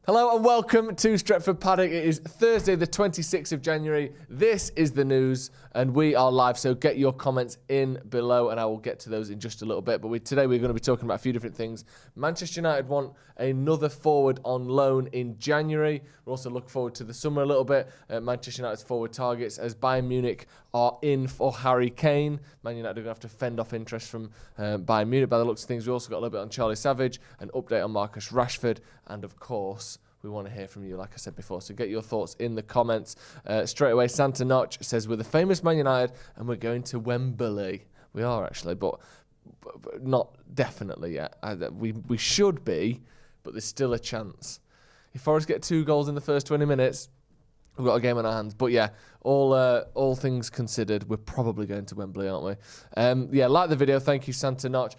Hello and welcome to Stretford Paddock. It is Thursday the 26th of January. This is the news and we are live, so get your comments in below and I will get to those in just a little bit. But today we're going to be talking about a few different things. Manchester United want another forward on loan in January. We're also looking forward to the summer a little bit. Manchester United's forward targets as Bayern Munich are in for Harry Kane. Man United are going to have to fend off interest from Bayern Munich by the looks of things. We also got a little bit on Charlie Savage, an update on Marcus Rashford, and of course, we want to hear from you, like I said before. So get your thoughts in the comments. Straight away, Santa Notch says, we're the famous Man United and we're going to Wembley. We are actually, but not definitely yet. We should be, but there's still a chance. If Forest get 2 goals in the first 20 minutes, we've got a game on our hands. But yeah, all things considered, we're probably going to Wembley, aren't we? Yeah, like the video. Thank you, Santa Notch,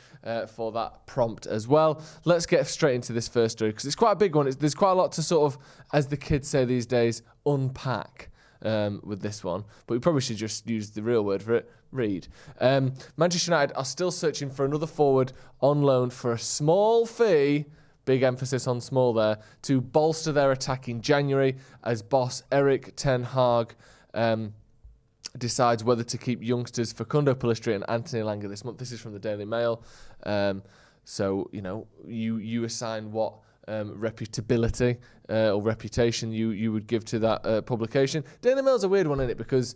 for that prompt as well. Let's get straight into this first story, because it's quite a big one. There's quite a lot to sort of, as the kids say these days, unpack with this one. But we probably should just use the real word for it. Read. Manchester United are still searching for another forward on loan for a small fee. Big emphasis on small there, to bolster their attack in January as boss Erik Ten Hag decides whether to keep youngsters Facundo Pellistri and Anthony Elanga this month. This is from the Daily Mail. So, you know, you assign what reputability or reputation you would give to that publication. Daily Mail's a weird one, isn't it? Because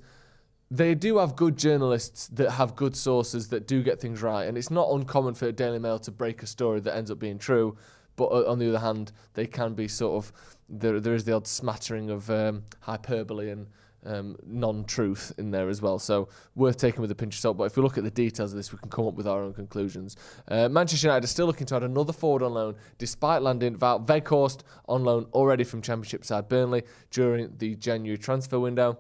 they do have good journalists that have good sources that do get things right. And it's not uncommon for a Daily Mail to break a story that ends up being true. But on the other hand, they can be sort of, there is the odd smattering of hyperbole and non-truth in there as well. So worth taking with a pinch of salt. But if we look at the details of this, we can come up with our own conclusions. Manchester United are still looking to add another forward on loan, despite landing Wout Weghorst on loan already from Championship side Burnley during the January transfer window.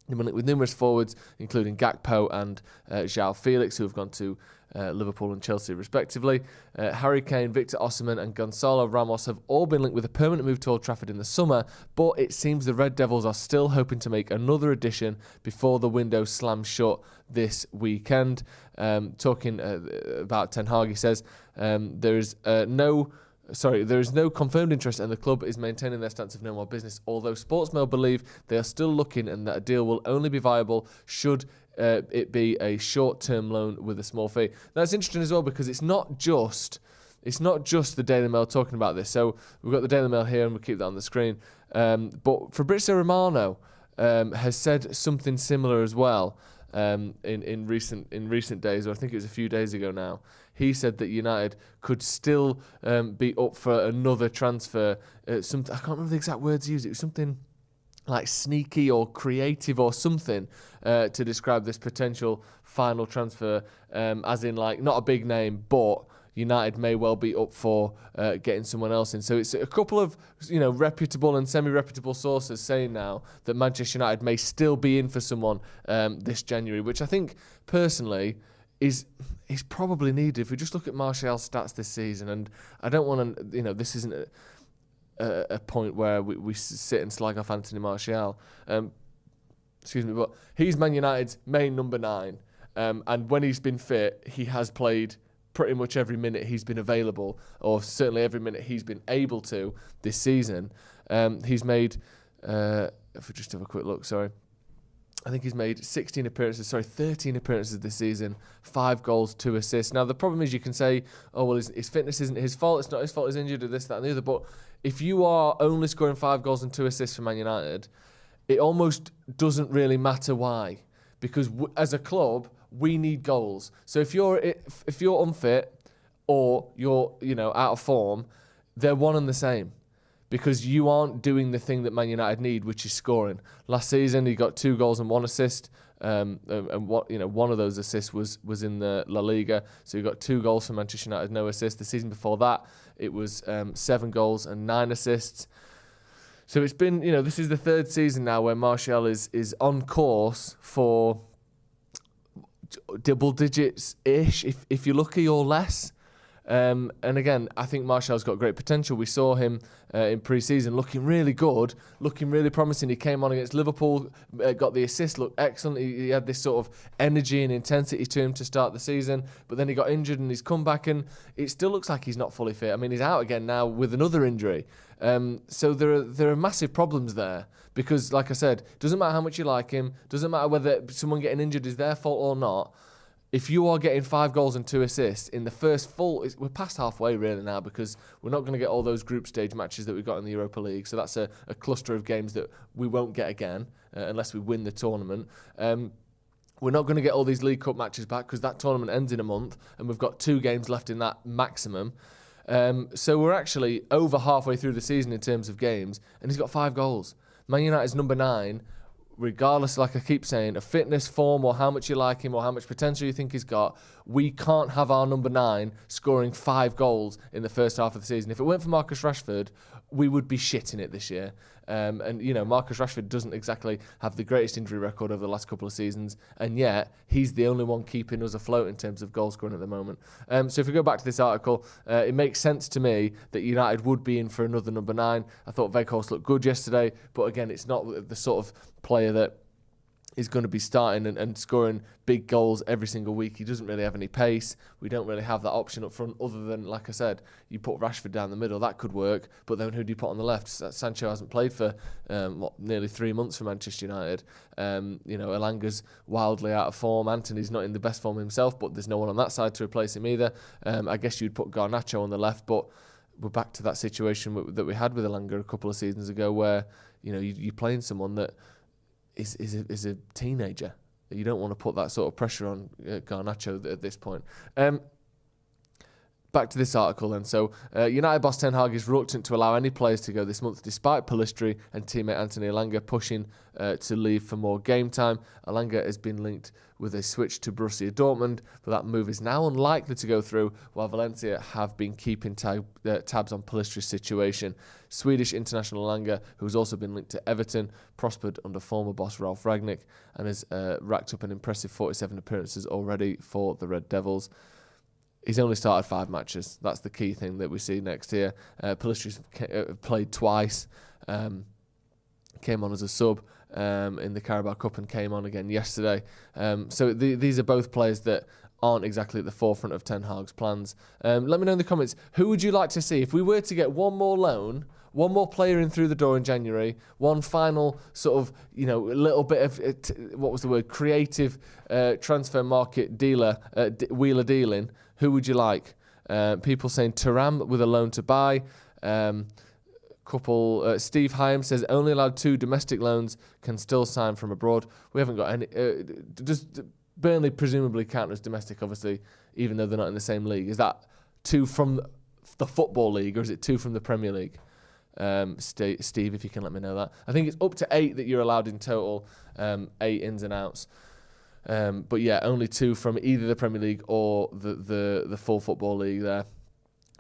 With numerous forwards, including Gakpo and João Felix, who have gone to Liverpool and Chelsea respectively. Harry Kane, Victor Osimhen and Gonzalo Ramos have all been linked with a permanent move to Old Trafford in the summer, but it seems the Red Devils are still hoping to make another addition before the window slams shut this weekend. Talking about Ten Hag, he says there is no confirmed interest and the club is maintaining their stance of no more business, although Sportsmail believe they are still looking and that a deal will only be viable should it be a short-term loan with a small fee. That's interesting as well, because it's not just the Daily Mail talking about this. So we've got the Daily Mail here and we'll keep that on the screen. But Fabrizio Romano has said something similar as well in recent days, or I think it was a few days ago now. He said that United could still be up for another transfer. I can't remember the exact words he used. It was something like sneaky or creative or something to describe this potential final transfer, as in like not a big name, but United may well be up for getting someone else in. So it's a couple of reputable and semi-reputable sources saying now that Manchester United may still be in for someone this January, which I think personally is probably needed. If we just look at Martial's stats this season, and I don't want to, this isn't a point where we sit and slag off Anthony Martial. But he's Man United's main number 9. And when he's been fit, he has played pretty much every minute he's been available, or certainly every minute he's been able to this season. He's made, if we just have a quick look, I think he's made 13 appearances this season, 5 goals, 2 assists. Now, the problem is you can say, oh, well, his fitness isn't his fault, it's not his fault he's injured, or this, that, and the other. But if you are only scoring 5 goals and 2 assists for Man United, it almost doesn't really matter why. Because as a club, we need goals. So if you're unfit or you're out of form, they're one and the same. Because you aren't doing the thing that Man United need, which is scoring. Last season, he got 2 goals and 1 assist, and one of those assists was in the La Liga. So he got 2 goals for Manchester United, no assist. The season before that, it was 7 goals and 9 assists. So it's been, this is the 3rd season now where Martial is on course for double digits ish, if you're lucky, or less. And again, I think Martial's got great potential. We saw him in pre-season looking really good, looking really promising. He came on against Liverpool, got the assist, looked excellent. He had this sort of energy and intensity to him to start the season, but then he got injured and he's come back, and it still looks like he's not fully fit. I mean, he's out again now with another injury. So there are massive problems there, because, like I said, doesn't matter how much you like him, doesn't matter whether someone getting injured is their fault or not. If you are getting 5 goals and 2 assists in the first we're past halfway really now, because we're not going to get all those group stage matches that we got in the Europa League. So that's a cluster of games that we won't get again unless we win the tournament. We're not going to get all these League Cup matches back because that tournament ends in a month, and we've got 2 games left in that maximum. So we're actually over halfway through the season in terms of games, and he's got 5 goals. Man United's number 9. Regardless, like I keep saying, of fitness, form, or how much you like him, or how much potential you think he's got, we can't have our number 9 scoring 5 goals in the first half of the season. If it weren't for Marcus Rashford, we would be shitting it this year. And, you know, Marcus Rashford doesn't exactly have the greatest injury record over the last couple of seasons, and yet he's the only one keeping us afloat in terms of goal scoring at the moment. So if we go back to this article, it makes sense to me that United would be in for another number 9. I thought Weghorst looked good yesterday, but again, it's not the sort of player that is going to be starting and scoring big goals every single week. He doesn't really have any pace. We don't really have that option up front other than, like I said, you put Rashford down the middle. That could work, but then who do you put on the left? Sancho hasn't played for nearly 3 months for Manchester United. You know, Elanga's wildly out of form. Antony's not in the best form himself, but there's no one on that side to replace him either. I guess you'd put Garnacho on the left, but we're back to that situation that we had with Elanga a couple of seasons ago, where, you know, you're playing someone that is a teenager. You don't want to put that sort of pressure on Garnacho at this point. Back to this article then. So, United boss Ten Hag is reluctant to allow any players to go this month, despite Pellistri and teammate Anthony Elanga pushing to leave for more game time. Elanga has been linked with a switch to Borussia Dortmund, but that move is now unlikely to go through, while Valencia have been keeping tabs on Pellistri's situation. Swedish international Elanga, who has also been linked to Everton, prospered under former boss Ralf Rangnick and has racked up an impressive 47 appearances already for the Red Devils. He's only started 5 matches. That's the key thing that we see next here. Pellistri's played twice, came on as a sub in the Carabao Cup and came on again yesterday. So these are both players that aren't exactly at the forefront of Ten Hag's plans. Let me know in the comments, who would you like to see? If we were to get one more loan, one more player in through the door in January, one final sort of, you know, a little bit of, creative transfer market wheeler dealing, who would you like? People saying Thuram with a loan to buy. Steve Hyam says only allowed 2 domestic loans, can still sign from abroad. We haven't got any. Just Burnley presumably count as domestic, obviously, even though they're not in the same league. Is that 2 from the Football League, or is it 2 from the Premier League? Steve, if you can let me know that. I think it's up to 8 that you're allowed in total, 8 ins and outs. But yeah, only 2 from either the Premier League or the full Football League there.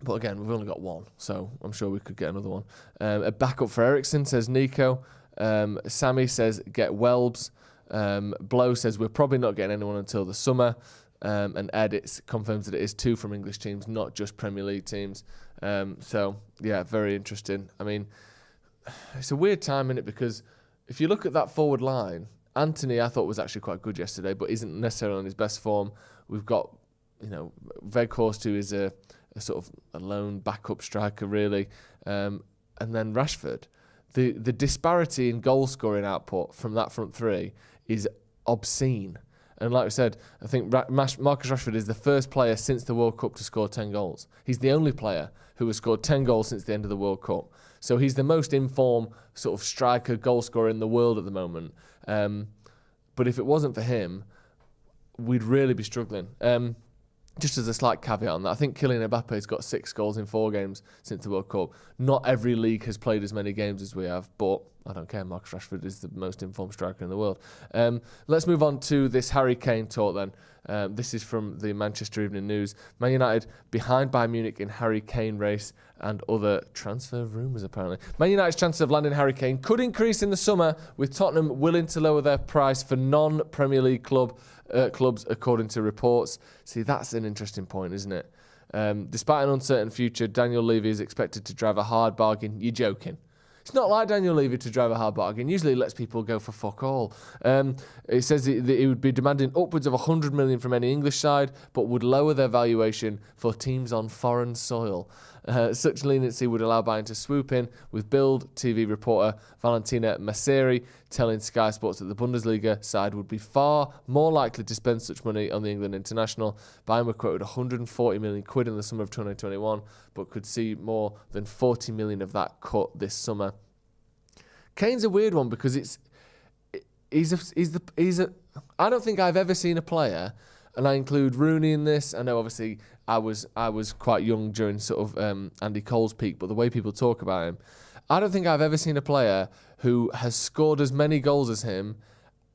But again, we've only got 1, so I'm sure we could get another one. A backup for Eriksen, says Nico. Sammy says get Welbs. Blow says we're probably not getting anyone until the summer. And Ed confirms that it is 2 from English teams, not just Premier League teams. So yeah, very interesting. I mean, it's a weird time, isn't it? Because if you look at that forward line, Anthony I thought was actually quite good yesterday, but isn't necessarily on his best form. We've got, you know, Weghorst, who is a sort of a lone backup striker really, and then Rashford. The disparity in goal scoring output from that front 3 is obscene. And like I said, I think Marcus Rashford is the first player since the World Cup to score 10 goals. He's the only player who has scored 10 goals since the end of the World Cup. So he's the most in-form sort of striker, goal scorer in the world at the moment. But if it wasn't for him, we'd really be struggling. Just as a slight caveat on that, I think Kylian Mbappe's got 6 goals in 4 games since the World Cup. Not every league has played as many games as we have, but I don't care. Marcus Rashford is the most informed striker in the world. Let's move on to this Harry Kane talk then. This is from the Manchester Evening News. Man United behind Bayern Munich in Harry Kane race and other transfer rumours, apparently. Man United's chances of landing Harry Kane could increase in the summer, with Tottenham willing to lower their price for non-Premier League clubs, according to reports. See, that's an interesting point, isn't it? Despite an uncertain future, Daniel Levy is expected to drive a hard bargain. You're joking. It's not like Daniel Levy to drive a hard bargain. Usually he lets people go for fuck all. It says that he would be demanding upwards of 100 million from any English side, but would lower their valuation for teams on foreign soil. Such leniency would allow Bayern to swoop in, with Bild TV reporter Valentina Masseri telling Sky Sports that the Bundesliga side would be far more likely to spend such money on the England international. Bayern were quoted 140 million quid in the summer of 2021, but could see more than 40 million of that cut this summer. Kane's a weird one because I don't think I've ever seen a player, and I include Rooney in this. I know obviously I was quite young during sort of Andy Cole's peak, but the way people talk about him, I don't think I've ever seen a player who has scored as many goals as him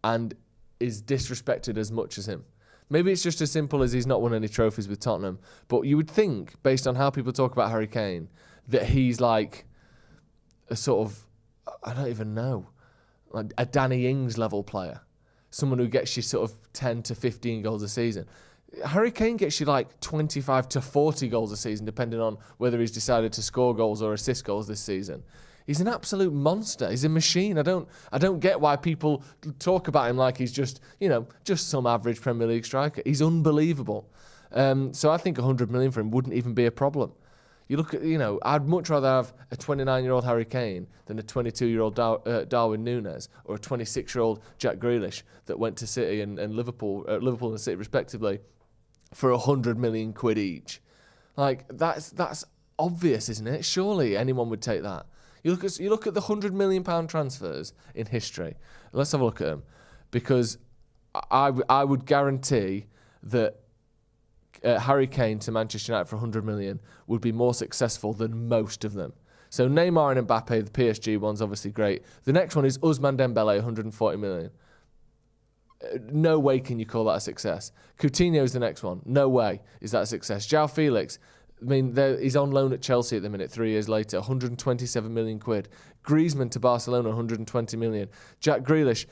and is disrespected as much as him. Maybe it's just as simple as he's not won any trophies with Tottenham, but you would think, based on how people talk about Harry Kane, that he's like a sort of, I don't even know, like a Danny Ings level player. Someone who gets you sort of 10 to 15 goals a season. Harry Kane gets you like 25 to 40 goals a season, depending on whether he's decided to score goals or assist goals this season. He's an absolute monster. He's a machine. I don't get why people talk about him like he's just some average Premier League striker. He's unbelievable. So I think 100 million for him wouldn't even be a problem. You look at, I'd much rather have a 29-year-old Harry Kane than a 22-year-old Darwin Núñez or a 26-year-old Jack Grealish that went to City and Liverpool and City respectively for 100 million quid each. Like that's obvious, isn't it? Surely anyone would take that. You look at the £100 million transfers in history. Let's have a look at them, because I would guarantee that Harry Kane to Manchester United for 100 million would be more successful than most of them. So Neymar and Mbappe, the PSG one's obviously great. The next one is Ousmane Dembele, 140 million. No way can you call that a success. Coutinho is the next one. No way is that a success. João Felix, I mean, he's on loan at Chelsea at the minute, 3 years later, 127 million quid. Griezmann to Barcelona, 120 million. Jack Grealish,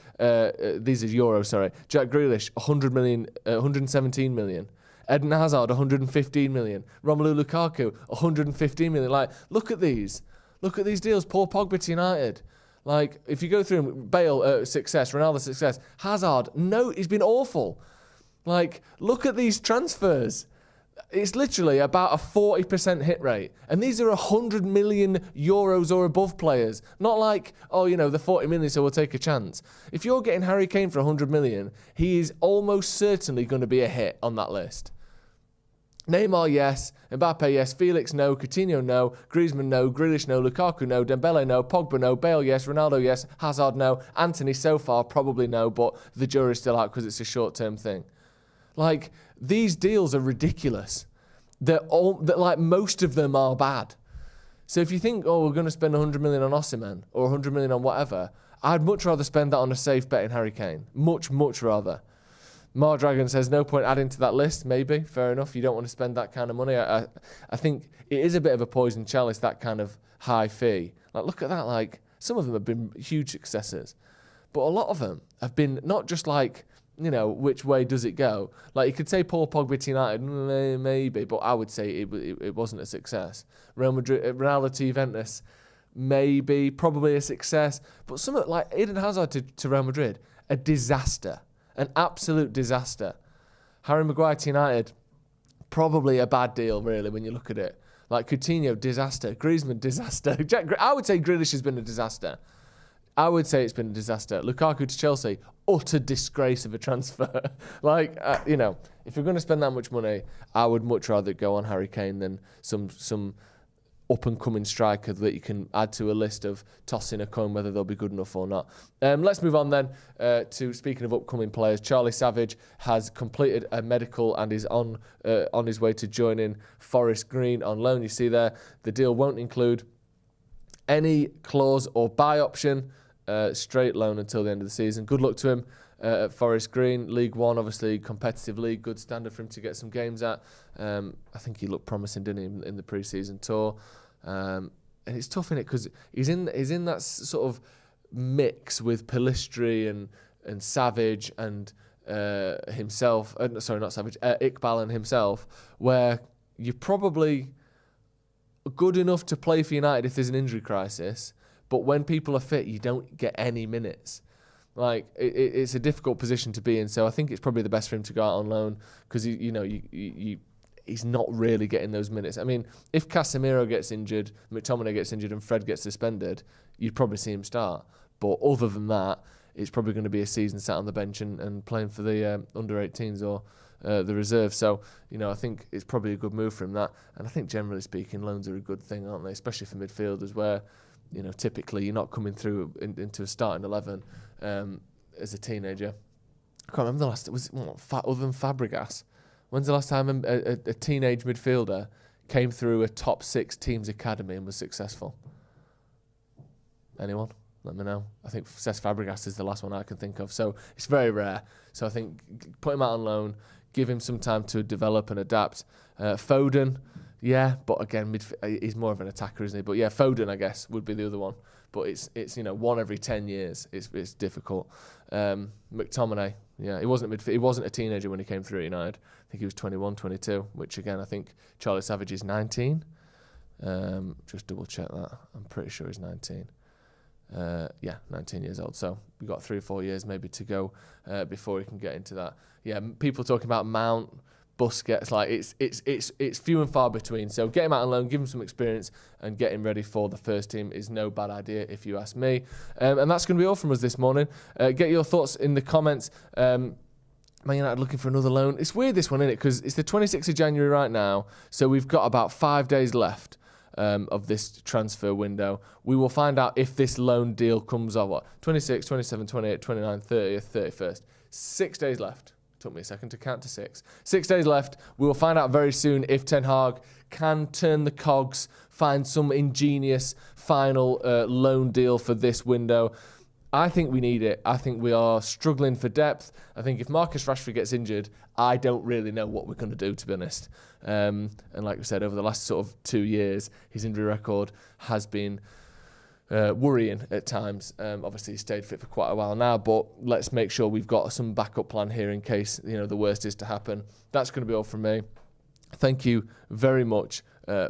these are euros, sorry. Jack Grealish, 117 million. Eden Hazard, 115 million. Romelu Lukaku, 115 million. Like, look at these. Look at these deals. Paul Pogba to United. Like, if you go through them, Bale, success. Ronaldo, success. Hazard, no, he's been awful. Like, look at these transfers. It's literally about a 40% hit rate. And these are 100 million euros or above players. Not like, the 40 million, so we'll take a chance. If you're getting Harry Kane for 100 million, he is almost certainly going to be a hit on that list. Neymar, yes. Mbappe, yes. Felix, no. Coutinho, no. Griezmann, no. Grealish, no. Lukaku, no. Dembele, no. Pogba, no. Bale, yes. Ronaldo, yes. Hazard, no. Antony, so far, probably no, but the jury's still out because it's a short-term thing. Like, these deals are ridiculous. Like, most of them are bad. So if you think, we're going to spend 100 million on Osimhen or 100 million on whatever, I'd much rather spend that on a safe bet in Harry Kane. Much, much rather. Mar Dragon says, no point adding to that list. Maybe, fair enough. You don't want to spend that kind of money. I think it is a bit of a poison chalice, that kind of high fee. Like, look at that. Like, some of them have been huge successes, but a lot of them have been not just like, which way does it go? Like, you could say Paul Pogba to United, maybe, but I would say it wasn't a success. Real Madrid, Ronaldo to Juventus, maybe, probably a success. But something like Eden Hazard to Real Madrid, a disaster. An absolute disaster. Harry Maguire to United, probably a bad deal, really, when you look at it. Like Coutinho, disaster. Griezmann, disaster. I would say Grealish has been a disaster. I would say it's been a disaster. Lukaku to Chelsea, utter disgrace of a transfer. Like, if you're going to spend that much money, I would much rather go on Harry Kane than some up-and-coming striker that you can add to a list of tossing a coin whether they'll be good enough or not. Let's move on then to, speaking of upcoming players, Charlie Savage has completed a medical and is on his way to joining Forest Green on loan. You see there, the deal won't include any clause or buy option, straight loan until the end of the season. Good luck to him at Forest Green. League One, obviously, competitive league, good standard for him to get some games at. I think he looked promising, didn't he, in the pre-season tour. And it's tough, innit, because he's in that sort of mix with Pellistri and Savage and himself. Sorry, not Savage. Iqbal and himself, where you're probably good enough to play for United if there's an injury crisis, but when people are fit, you don't get any minutes. Like, it's a difficult position to be in, so I think it's probably the best for him to go out on loan, because he's not really getting those minutes. I mean, if Casemiro gets injured, McTominay gets injured, and Fred gets suspended, you'd probably see him start. But other than that, it's probably going to be a season sat on the bench and playing for the under-18s or the reserve. So, I think it's probably a good move for him, that. And I think, generally speaking, loans are a good thing, aren't they? Especially for midfielders where, typically you're not coming through into a starting 11 as a teenager. I can't remember the last, other than Fabregas, when's the last time a teenage midfielder came through a top 6 team's academy and was successful? Anyone? Let me know. I think Cesc Fabregas is the last one I can think of. So it's very rare. So I think put him out on loan, give him some time to develop and adapt. Foden, yeah, but again, he's more of an attacker, isn't he? But yeah, Foden, I guess, would be the other one. But it's one every 10 years. It's difficult. McTominay, yeah, he wasn't a teenager when he came through at United. I think he was 21, 22, which again, I think Charlie Savage is 19. Just double check that. I'm pretty sure he's 19. 19 years old. So we've got 3 or 4 years maybe to go before he can get into that. Yeah, people talking about Mount, Busquets, like it's few and far between. So get him out on loan, give him some experience, and get him ready for the first team is no bad idea if you ask me. And that's going to be all from us this morning. Get your thoughts in the comments. Man United looking for another loan. It's weird, this one, isn't it? Because it's the 26th of January right now, so we've got about 5 days left of this transfer window. We will find out if this loan deal comes off. 26, 27, 28, 29, 30th, 31st. 6 days left. Took me a second to count to 6. 6 days left. We will find out very soon if Ten Hag can turn the cogs, find some ingenious final loan deal for this window. I think we need it. I think we are struggling for depth. I think if Marcus Rashford gets injured, I don't really know what we're going to do, to be honest. And like we said, over the last sort of 2 years, his injury record has been worrying at times. Obviously, he's stayed fit for quite a while now, but let's make sure we've got some backup plan here in case the worst is to happen. That's going to be all from me. Thank you very much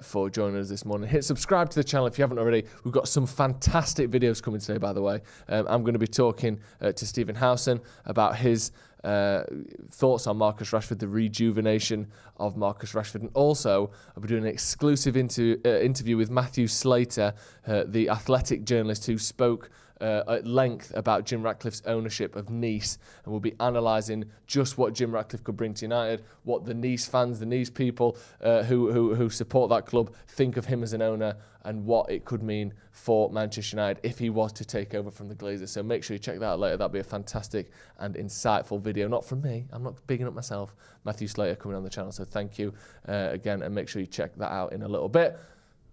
for joining us this morning. Hit subscribe to the channel if you haven't already. We've got some fantastic videos coming today, by the way. I'm going to be talking to Stephen Howson about his thoughts on Marcus Rashford, the rejuvenation of Marcus Rashford, and also I'll be doing an exclusive interview with Matthew Slater, the Athletic journalist who spoke at length about Jim Ratcliffe's ownership of Nice, and we'll be analysing just what Jim Ratcliffe could bring to United, what the Nice fans, the Nice people who support that club think of him as an owner, and what it could mean for Manchester United if he was to take over from the Glazers. So make sure you check that out later. That'll be a fantastic and insightful video. Not from me. I'm not bigging up myself. Matthew Slater coming on the channel. So thank you again, and make sure you check that out in a little bit.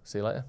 See you later.